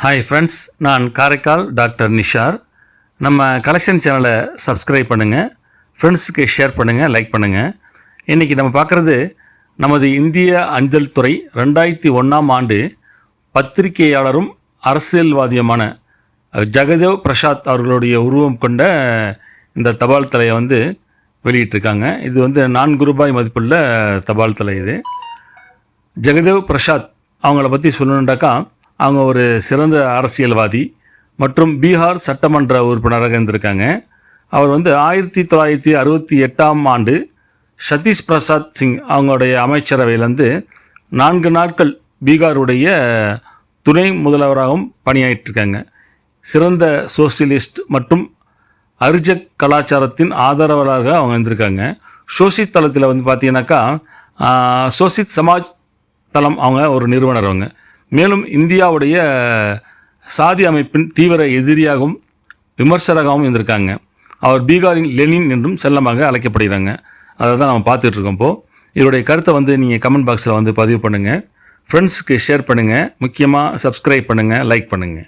Hi friends, நான் Karaikal doctor Nishar. நம்ம collection சேனலை சப்ஸ்கிரைப் பண்ணுங்கள், ஃப்ரெண்ட்ஸுக்கு ஷேர் பண்ணுங்கள், லைக் பண்ணுங்கள். இன்றைக்கி நம்ம பார்க்குறது நமது இந்திய அஞ்சல் துறை 2001ஆம் ஆண்டு பத்திரிகையாளரும் அரசியல்வாதியுமான ஜெகதேவ் பிரசாத் அவர்களுடைய உருவம் கொண்ட இந்த தபால் தலையை வெளியிட்டிருக்காங்க. இது ₹4 மதிப்புள்ள தபால் தலை. இது ஜெகதேவ் பிரசாத் அவங்கள பற்றி சொல்லணுண்டாக்கா, அவங்க ஒரு சிறந்த அரசியல்வாதி மற்றும் பீகார் சட்டமன்ற உறுப்பினராக இருந்திருக்காங்க. அவர் 1968ஆம் ஆண்டு சதீஷ் பிரசாத் சிங் அவங்களுடைய அமைச்சரவையிலேருந்து 4 நாட்கள் பீகாருடைய துணை முதல்வராகவும் பணியாற்றிருக்காங்க. சிறந்த சோசியலிஸ்ட் மற்றும் அரிஜக் கலாச்சாரத்தின் ஆதரவாளராக அவங்க இருந்திருக்காங்க. சோசித் தளத்தில் பார்த்தீங்கன்னாக்கா சோசித் சமாஜ் தளம் அவங்க ஒரு நிறுவனர். அவங்க மேலும் இந்தியாவுடைய சாதி அமைப்பின் தீவிர எதிரியாகவும் விமர்சகராகவும் இருந்திருக்காங்க. அவர் பீகாரின் லெனின் என்றும் செல்லமாக அழைக்கப்படுகிறாங்க. அதை தான் நம்ம பார்த்துட்ருக்கோம். இப்போது இதோடைய கருத்தை நீங்கள் கமெண்ட் பாக்ஸில் பதிவு பண்ணுங்கள், ஃப்ரெண்ட்ஸுக்கு ஷேர் பண்ணுங்கள், முக்கியமாக சப்ஸ்கிரைப் பண்ணுங்கள், லைக் பண்ணுங்கள்.